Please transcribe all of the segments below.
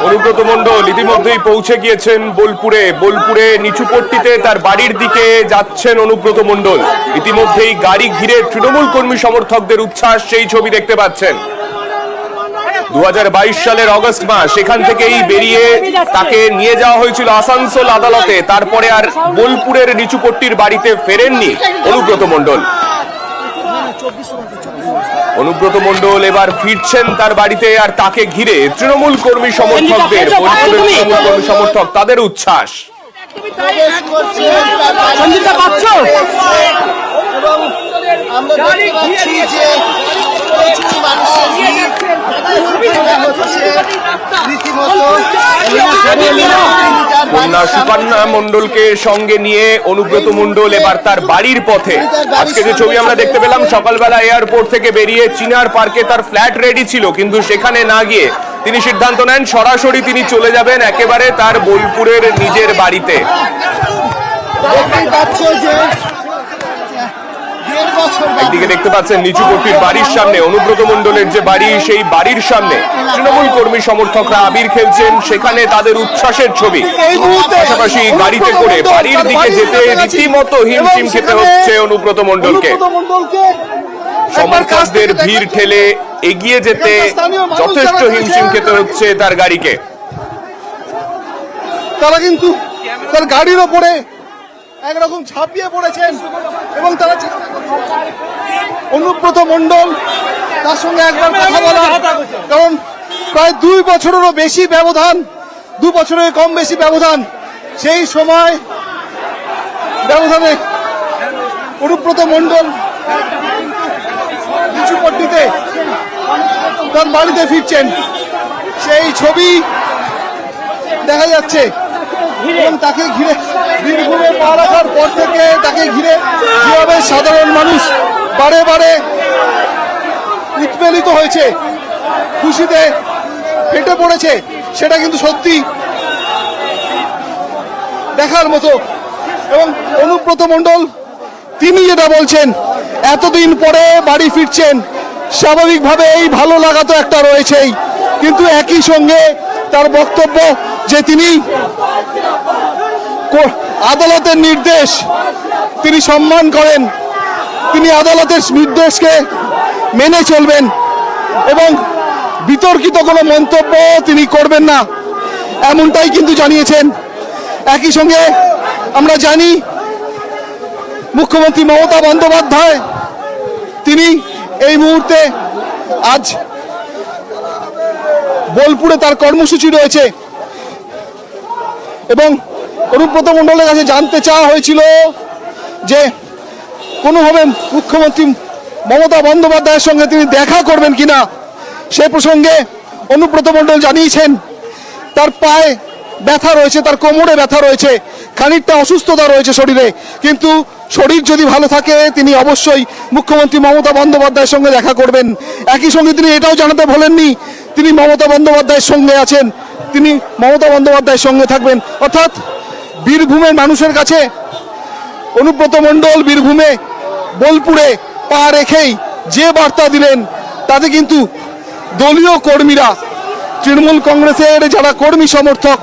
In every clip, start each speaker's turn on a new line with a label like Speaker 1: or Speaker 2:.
Speaker 1: অনুব্রত মণ্ডল ইতিমধ্যেই পৌঁছে গিয়েছেন বোলপুরে নিচুপট্টিতে তার বাড়ির দিকে যাচ্ছেন অনুব্রত মণ্ডল। ইতিমধ্যেই গাড়ি ঘিরে তৃণমূল কর্মী সমর্থকদের উচ্ছ্বাস, সেই ছবি দেখতে পাচ্ছেন। 2022 সালের অগস্ট মাস সেখান থেকেই বেরিয়ে তাকে নিয়ে যাওয়া হয়েছিল আসানসোল আদালতে, তারপরে আর বোলপুরের নিচুপট্টির বাড়িতে ফেরেননি অনুব্রত মণ্ডল। অনুব্রত মণ্ডল এবার ফিরছেন তার বাড়িতে, আর তাকে ঘিরে তৃণমূল কর্মী সমর্থকদের, বোলপুরের তৃণমূল কর্মী সমর্থক তাদের উচ্ছ্বাস। কন্যা সুকন্যা মণ্ডলকে সঙ্গে নিয়ে অনুব্রত মণ্ডল এবার তার বাড়ির পথে। আজকে যে ছবি আমরা দেখতে পেলাম, সকালবেলা এয়ারপোর্ট থেকে বেরিয়ে চিনার পার্কে তার ফ্ল্যাট রেডি ছিল, কিন্তু সেখানে না গিয়ে তিনি সিদ্ধান্ত নেন সরাসরি তিনি চলে যাবেন একেবারে তার বোলপুরের নিজের বাড়িতে। একদিকে দেখতে পাচ্ছেন নিচুপট্টির বাড়ির সামনে অনুব্রত মণ্ডলের যে বাড়ি, সেই বাড়ির সামনে তৃণমূল কর্মী সমর্থকরা আবির খেলছেন, সেখানে তাদের উচ্ছ্বাসের ছবি। পাশাপাশি গাড়িতে করে বাড়ির দিকে যেতে রীতিমতো হিমশিম খেতে হচ্ছে অনুব্রত মণ্ডলকে। সমর্থকদের ভিড় ঠেলে এগিয়ে যেতে যথেষ্ট হিমশিম খেতে হচ্ছে তার গাড়িকে।
Speaker 2: তারা কিন্তু তার গাড়ির ওপরে একরকম ঝাঁপিয়ে পড়েছেন এবং তারা অনুব্রত মণ্ডল তার সঙ্গে একবার কথা বলা, কারণ প্রায় 2 বছরেরও বেশি ব্যবধান, 2 বছরের কম বেশি ব্যবধান, সেই সময় ব্যবধানে অনুব্রত মণ্ডল নিচুপট্টিতে তার বাড়িতে ফিরছেন, সেই ছবি দেখা যাচ্ছে। এবং তাকে ঘিরে বীরভূমে পা রাখার পর থেকে তাকে ঘিরে যেভাবে সাধারণ মানুষ বারে বারে উৎপেলিত হয়েছে, খুশিতে ফেটে পড়েছে, সেটা কিন্তু সত্যি দেখার মতো। এবং অনুব্রত মণ্ডল তিনি যেটা বলছেন, এতদিন পরে বাড়ি ফিরছেন, স্বাভাবিকভাবে এই ভালো লাগা তো একটা রয়েছেই, কিন্তু একই সঙ্গে তার বক্তব্য যে তিনি আদালতের নির্দেশ তিনি সম্মান করেন, তিনি আদালতের নির্দেশকে মেনে চলবেন এবং বিতর্কিত কোনো মন্তব্য তিনি করবেন না, এমনটাই কিন্তু জানিয়েছেন। একই সঙ্গে আমরা জানি মুখ্যমন্ত্রী মমতা বন্দ্যোপাধ্যায় তিনি এই মুহূর্তে আজ বোলপুরে তার কর্মসূচি রয়েছে এবং অনুব্রত মণ্ডলের কাছে জানতে চাওয়া হয়েছিল যে কোনোভাবে মুখ্যমন্ত্রী মমতা বন্দ্যোপাধ্যায়ের সঙ্গে তিনি দেখা করবেন কিনা। সে প্রসঙ্গে অনুব্রত মণ্ডল জানিয়েছেন তার পায়ে ব্যথা রয়েছে, তার কোমরে ব্যথা রয়েছে, খানিকটা অসুস্থতা রয়েছে শরীরে, কিন্তু শরীর যদি ভালো থাকে তিনি অবশ্যই মুখ্যমন্ত্রী মমতা বন্দ্যোপাধ্যায়ের সঙ্গে দেখা করবেন। একই সঙ্গে তিনি এটাও জানাতে ভোলেননি তিনি মমতা বন্দ্যোপাধ্যায়ের সঙ্গে আছেন, তিনি মমতা বন্দ্যোপাধ্যায়ের সঙ্গে থাকবেন। অর্থাৎ বীরভূমের মানুষের কাছে অনুব্রত মণ্ডল বীরভূমে বোলপুরে পা রেখেই যে বার্তা দিলেন, তাতে কিন্তু দলীয় কর্মীরা, তৃণমূল কংগ্রেসের যারা কর্মী সমর্থক,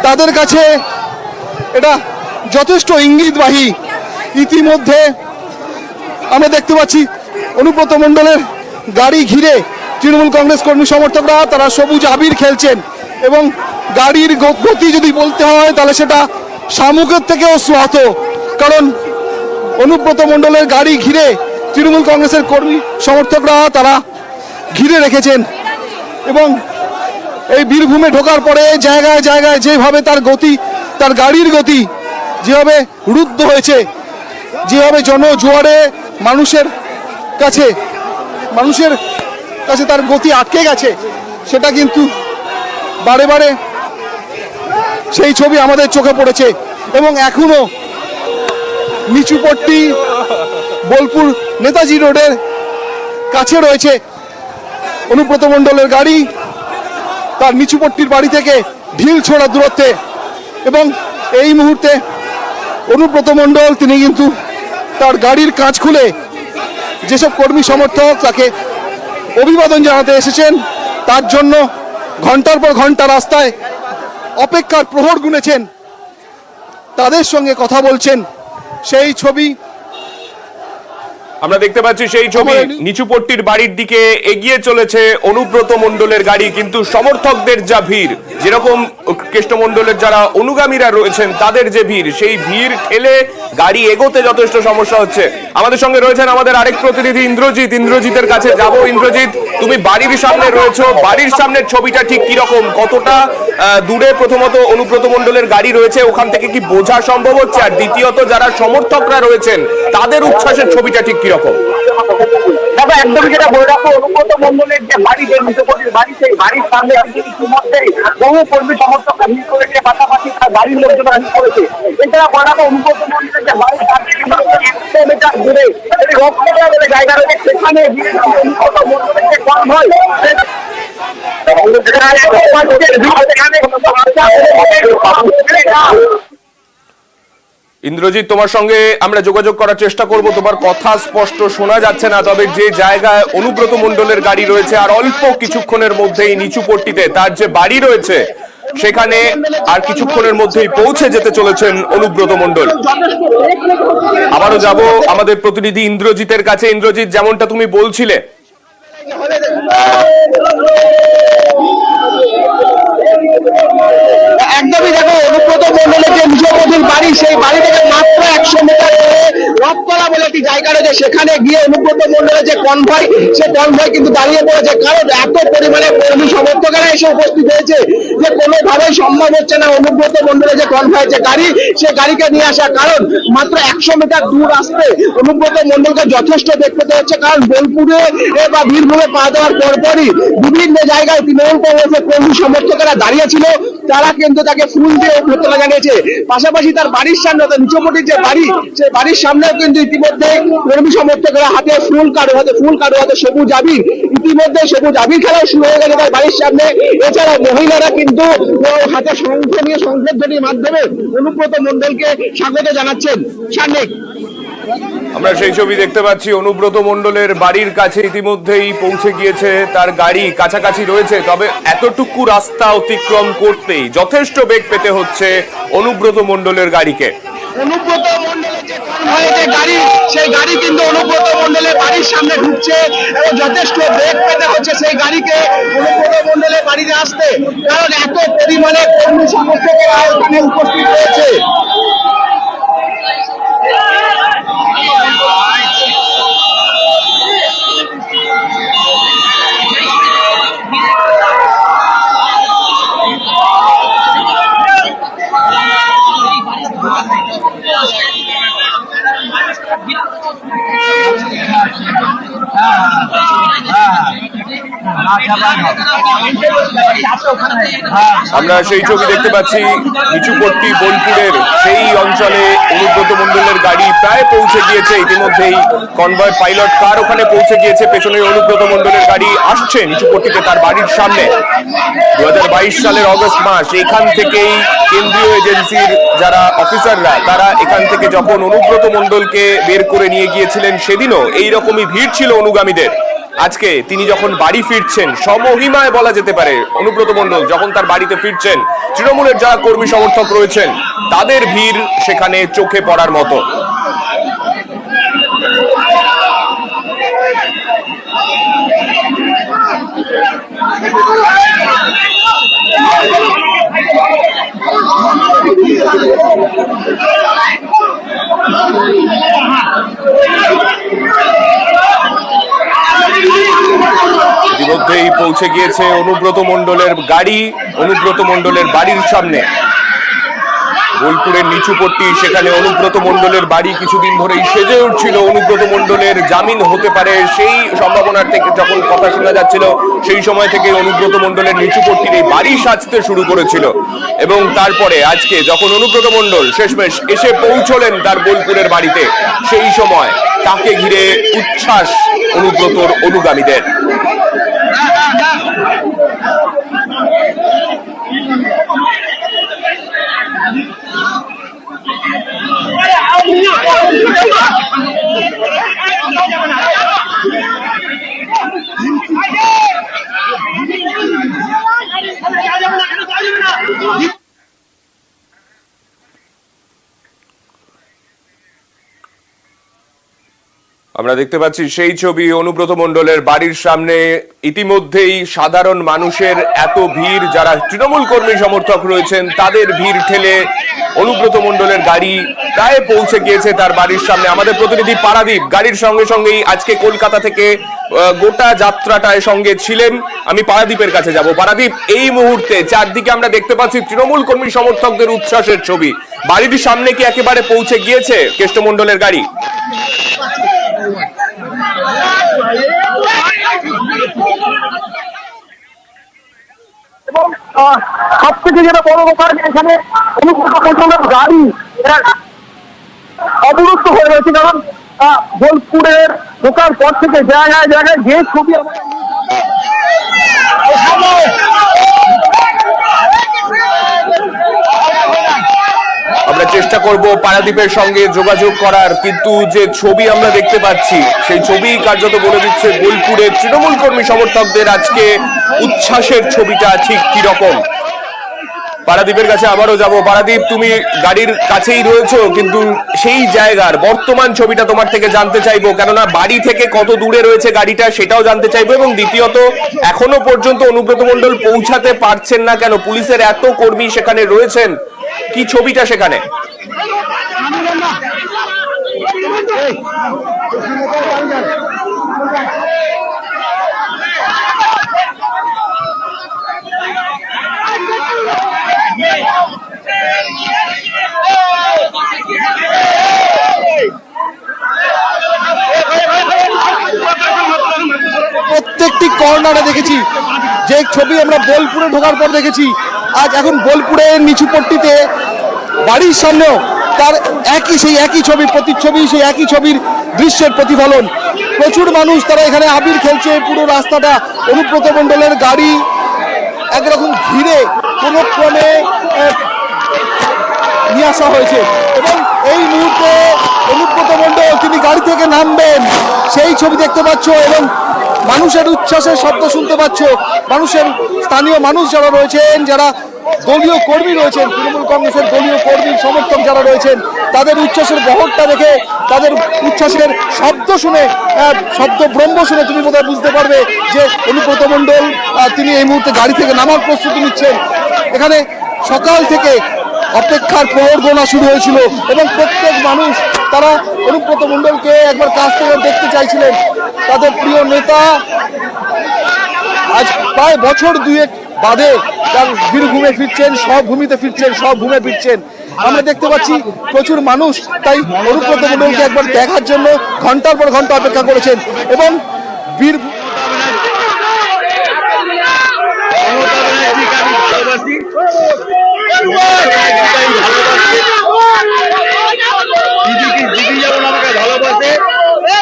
Speaker 2: তাদের কাছে এটা যথেষ্ট ইঙ্গিতবাহী। ইতিমধ্যে আমরা দেখতে পাচ্ছি অনুব্রত মণ্ডলের গাড়ি ঘিরে তৃণমূল কংগ্রেস কর্মী সমর্থকরা তারা সবুজ আবির খেলছেন এবং গাড়ির গতি যদি বলতে হয় তাহলে সেটা শামুকের থেকেও শ্রান্ত, কারণ অনুব্রত মণ্ডলের গাড়ি ঘিরে তৃণমূল কংগ্রেসের কর্মী সমর্থকরা তারা ঘিরে রেখেছেন এবং এই বীরভূমে ঢোকার পরে জায়গায় জায়গায় যেভাবে তার গতি, তার গাড়ির গতি যেভাবে রুদ্ধ হয়েছে, যেভাবে জনজোয়ারে মানুষের কাছে তার গতি আটকে গেছে, সেটা কিন্তু বারে বারে সেই ছবি আমাদের চোখে পড়েছে। এবং এখনো নিচুপট্টি বোলপুর নেতাজি রোডের কাছে রয়েছে অনুব্রত মণ্ডলের গাড়ি তার নিচুপট্টির বাড়ি থেকে ঢিল ছোড়া দূরত্বে, এবং এই মুহূর্তে অনুব্রত মণ্ডল তিনি কিন্তু তার গাড়ির কাঁচ খুলে যেসব কর্মী সমর্থক তাকে অভিবাদন জানাতে এসেছেন তার জন্য ঘন্টার পর ঘন্টা রাস্তায় অপেক্ষার প্রহর গুনেছেন, তাদের সঙ্গে কথা বলছেন সেই ছবি
Speaker 1: আমরা দেখতে পাচ্ছি। সেই ছবি, নিচুপট্টির বাড়ির দিকে এগিয়ে চলেছে অনুব্রত মণ্ডলের গাড়ি, কিন্তু সমর্থকদের যা ভিড়, যেরকম কৃষ্ণ মণ্ডলের যারা অনুগামীরা রয়েছেন তাদের যে ভিড়, সেই ভিড় ঠেলে গাড়ি এগোতে যথেষ্ট সমস্যা হচ্ছে। আমাদের সঙ্গে রয়েছেন আমাদের আরেক প্রতিনিধি ইন্দ্রজিৎ। ইন্দ্রজিতের কাছে যাব। ইন্দ্রজিৎ, তুমি বাড়ির সামনে রয়েছো, বাড়ির সামনের ছবিটা ঠিক কিরকম, কতটা দূরে প্রথমত অনুব্রত মণ্ডলের গাড়ি রয়েছে, ওখান থেকে কি বোঝা সম্ভব হচ্ছে? আর দ্বিতীয়ত যারা সমর্থকরা রয়েছেন তাদের উচ্ছ্বাসের ছবিটা ঠিক কিরকম?
Speaker 3: দেখো, একদমই যেটা বলে রাখো, অনুব্রত মণ্ডলের যে বাড়ি, যে নিচুপট্টির বাড়ি, সেই বাড়ির সামনে ইতিমধ্যেই বহু কর্মী সমর্থকরা ভিড় করেছে, পাশাপাশি তার বাড়ির লোকজনরা ভিড় করেছে। এছাড়া বলে রাখো, অনুব্রত মণ্ডলের যে বাড়ির সামনে 100 মিটার দূরে রক্তটা বলে জায়গা রয়েছে, সেখানে অনুব্রত মণ্ডলের যে কনভয়
Speaker 1: ইন্দ্রজিৎ, তোমার সঙ্গে আমরা যোগাযোগ করার চেষ্টা করব। তোমার কথা স্পষ্ট শোনা যাচ্ছে না, তবে যে জায়গায় অনুব্রত মণ্ডলের গাড়ি রয়েছে আর অল্প কিছুক্ষণের মধ্যেই নিচুপট্টিতে তার যে বাড়ি রয়েছে সেখানে আর কিছুক্ষণের মধ্যেই পৌঁছে যেতে চলেছেন অনুব্রত মণ্ডল। আবারও যাব আমাদের প্রতিনিধি ইন্দ্রজিতের কাছে। ইন্দ্রজিৎ, যেমনটা তুমি বলছিলে,
Speaker 3: একদমই দেখো, অনুব্রত মণ্ডলের যে নিচুপট্টির বাড়ি, সেই বাড়ি থেকে মাত্র 100 মিটার দূরে রথতলা বলে একটি জায়গা রয়েছে, সেখানে গিয়ে অনুব্রত মণ্ডলের যে কনভয়, সে কনভয় কিন্তু দাঁড়িয়ে পড়েছে। কারণ এত পরিমাণে কর্মী সমর্থকেরা এসে উপস্থিত হয়েছে যে কোনোভাবেই সম্ভব হচ্ছে না অনুব্রত মণ্ডলের যে কনভয়, যে গাড়ি, সে গাড়িকে নিয়ে আসা। কারণ মাত্র 100 মিটার দূর আসতে অনুব্রত মণ্ডলকে যথেষ্ট বেগ পেতে হচ্ছে। কারণ বোলপুরে বা বীরভূমে পা দেওয়ার পরপরই বিভিন্ন জায়গায় তৃণমূল কংগ্রেসের কর্মী সমর্থকেরা দাঁড়িয়েছিল, তারা কিন্তু তাকে ফুল দিয়ে অভ্যর্থনা জানিয়েছে। পাশাপাশি তার বাড়ির সামনে, নিচুপট্টির যে বাড়ি, সেই বাড়ির সামনেও কিন্তু ইতিমধ্যে কর্মী সমর্থকেরা হাতে ফুল কারো হাতে সবুজ আবির, ইতিমধ্যে সবুজ আবির খেলাও শুরু হয়ে গেছে তার বাড়ির সামনে। এছাড়াও মহিলারা কিন্তু হাতে শঙ্খ নিয়ে শঙ্খধ্বনির মাধ্যমে অনুব্রত মণ্ডলকে স্বাগত জানাচ্ছেন। সামনে
Speaker 1: আমরা সেই ছবি দেখতে পাচ্ছি। অনুব্রত মণ্ডলের বাড়ির কাছে ইতিমধ্যেই পৌঁছে গিয়েছে তার গাড়ি, কাছাকাছি রয়েছে, তবে এতটুকু রাস্তা অতিক্রম করতেই যথেষ্ট বেগ পেতে হচ্ছে অনুব্রত মণ্ডলের গাড়িকে।
Speaker 3: অনুব্রত মণ্ডলের যে কনভয়ের যে গাড়ি, সেই গাড়ি কিন্তু অনুব্রত মণ্ডলের বাড়ির সামনে ঢুকছে এবং যথেষ্ট বেগ পেতে হচ্ছে সেই গাড়িকে অনুব্রত মণ্ডলের বাড়িতে আসতে। কারণ এত পরিমাণে কর্মী সমর্থকেরা এখানে উপস্থিত রয়েছে।
Speaker 1: আমরা সেই ছবি দেখতে পাচ্ছি, নিচুপট্টি বোলপুরের সেই অঞ্চলে অনুব্রত মণ্ডলের গাড়ি প্রায় পৌঁছে গিয়েছে ইতিমধ্যেই। কনভয় পাইলট কার ওখানে পৌঁছে গিয়েছে, পেছনে অনুব্রত মণ্ডলের গাড়ি আসছে নিচুপট্টিতে তার বাড়ির সামনে। 2022 সালের অগস্ট মাস, এখান থেকেই কেন্দ্রীয় এজেন্সির যারা অফিসাররা তারা এখান থেকে যখন অনুব্রত মণ্ডলকে বের করে নিয়ে গিয়েছিলেন, সেদিনও এইরকমই ভিড় ছিল অনুগামীদের। আজকে তিনি যখন বাড়ি ফিরছেন, সমহিমায় বলা যেতে পারে, অনুব্রত মণ্ডল যখন তার বাড়িতে ফিরছেন, তৃণমূলের যারা কর্মী সমর্থক রয়েছেন তাদের ভিড় সেখানে চোখে পড়ার মতো। ইতিমধ্যেই পৌঁছে গিয়েছে অনুব্রত মণ্ডলের গাড়ি অনুব্রত মণ্ডলের বাড়ির সামনে। বোলপুরের নিচুপট্টি, সেখানে অনুব্রত মণ্ডলের বাড়ি কিছুদিন ধরেই সেজে উঠছিল। অনুব্রত মণ্ডলের জামিন হতে পারে সেই সম্ভাবনার থেকে যখন কথা শোনা যাচ্ছিল, সেই সময় থেকে অনুব্রত মণ্ডলের নিচুপট্টির এই বাড়ি সাজতে শুরু করেছিল। এবং তারপরে আজকে যখন অনুব্রত মণ্ডল শেষমেশ এসে পৌঁছলেন তার বোলপুরের বাড়িতে, সেই সময় তাকে ঘিরে উচ্ছ্বাস অনুব্রতর অনুগামীদের। আমরা দেখতে পাচ্ছি সেই ছবি অনুব্রত মণ্ডলের বাড়ির সামনে। ইতিমধ্যেই সাধারণ মানুষের এত ভিড়, যারা তৃণমূল কর্মী সমর্থক রয়েছেন তাদের ভিড় ঠেলে অনুব্রত মণ্ডলের গাড়ি প্রায় পৌঁছে গিয়েছে তার বাড়ির সামনে। আমাদের প্রতিনিধি পারাদীপ গাড়ির সঙ্গে সঙ্গেই আজকে কলকাতা থেকে গোটা যাত্রাটায় সঙ্গে ছিলেন। আমি পারাদীপের কাছে যাব। পারাদীপ, এই মুহূর্তে চারদিকে আমরা দেখতে পাচ্ছি তৃণমূল কর্মী সমর্থকদের উচ্ছ্বাসের ছবি। বাড়ির সামনে কি একেবারে পৌঁছে গিয়েছে কেষ্ট মণ্ডলের গাড়ি?
Speaker 3: এবং সব থেকে যেটা বড় ব্যাপার, এখানে অনুপ্রবেশের গাড়ি অবরুদ্ধ হয়ে রয়েছে। কারণ বোলপুরের ঢোকার পর থেকে জায়গায় জায়গায় যে ছবি
Speaker 1: আমরা চেষ্টা করব পারাদীপের সঙ্গে যোগাযোগ করার, কিন্তু যে ছবি আমরা দেখতে পাচ্ছি সেই ছবি কার্যত বলে দিচ্ছে বোলপুরের তৃণমূল কর্মী সমর্থকদের আজকে উচ্ছ্বাসের ছবিটা ঠিক কি রকম। পারাদীপের কাছে আবারও যাব। পারাদীপ, তুমি গাড়ির কাছেই রয়েছো, কিন্তু সেই জায়গার বর্তমান ছবিটা তোমার থেকে জানতে চাইবো, কেননা বাড়ি থেকে কত দূরে রয়েছে গাড়িটা সেটাও জানতে চাইবো। এবং দ্বিতীয়ত, এখনো পর্যন্ত অনুব্রত মণ্ডল পৌঁছাতে পারছেন না কেন? পুলিশের এত কর্মী সেখানে রয়েছেন, কি ছবিটা সেখানে?
Speaker 2: প্রত্যেকটি কর্নারে দেখেছি, যে ছবি আমরা বোলপুরে ঢোকার পর দেখেছি, আজ এখন বোলপুরের নিচুপট্টিতে বাড়ির সামনেও তার সেই একই ছবি, প্রতিচ্ছবি, সেই একই ছবির দৃশ্যের প্রতিফলন। প্রচুর মানুষ তারা এখানে আবির খেলছে। পুরো রাস্তাটা অনুব্রত মণ্ডলের গাড়ি একরকম ঘিরে কোনো ক্রমে নিয়ে আসা হয়েছে। এবং এই মুহূর্তে অনুব্রত মণ্ডল তিনি গাড়ি থেকে নামবেন, সেই ছবি দেখতে পাচ্ছ। এবং মানুষের উচ্ছ্বাসের শব্দ শুনতে পাচ্ছ। মানুষের, স্থানীয় মানুষ যারা রয়েছেন, যারা দলীয় কর্মী রয়েছেন, তৃণমূল কংগ্রেসের দলীয় কর্মী সমর্থক যারা রয়েছেন, তাদের উচ্ছ্বাসের বহরটা দেখে, তাদের উচ্ছ্বাসের শব্দ শুনে, শব্দ ব্রহ্ম শুনে তুমি বোধহয় বুঝতে পারবে যে অনুব্রত মণ্ডল তিনি এই মুহূর্তে গাড়ি থেকে নামার প্রস্তুতি নিচ্ছেন। এখানে সকাল থেকে অপেক্ষার প্রহর গোনা শুরু হয়েছিল এবং প্রত্যেক মানুষ তারা অনুব্রত মণ্ডলকে একবার কাছ থেকে দেখতে চাইছিলেন। তাদের প্রিয় নেতা আজ প্রায় বছর দুয়েক বাদে তার বীরভূমে ফিরছেন, সবভূমিতে ফিরছেন, সবভূমে ফিরছেন। আমরা দেখতে পাচ্ছি প্রচুর মানুষ তাই অনুব্রত মণ্ডলকে একবার দেখার জন্য ঘন্টার পর ঘন্টা অপেক্ষা করেছেন। এবং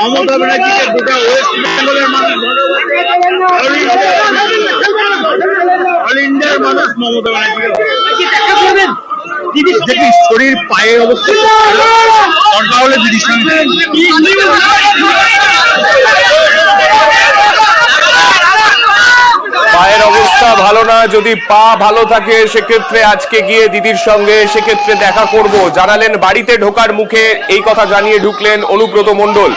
Speaker 4: মমতা ব্যানার্জিকে গোটা ওয়েস্ট বেঙ্গলের মানুষ অল ইন্ডিয়ার মানুষ মমতা ব্যানার্জিকে দিদি শরীর পায়ে অবস্থা দরকার হলে দিদির সঙ্গে
Speaker 1: পায়ের অবস্থা ভালো না, যদি পা ভালো থাকে সেক্ষেত্রে আজকে গিয়ে দিদির সঙ্গে সেক্ষেত্রে দেখা করব জানালেন। বাড়িতে ঢোকার মুখে এই কথা জানিয়ে ঢুকলেন অনুব্রত মণ্ডল।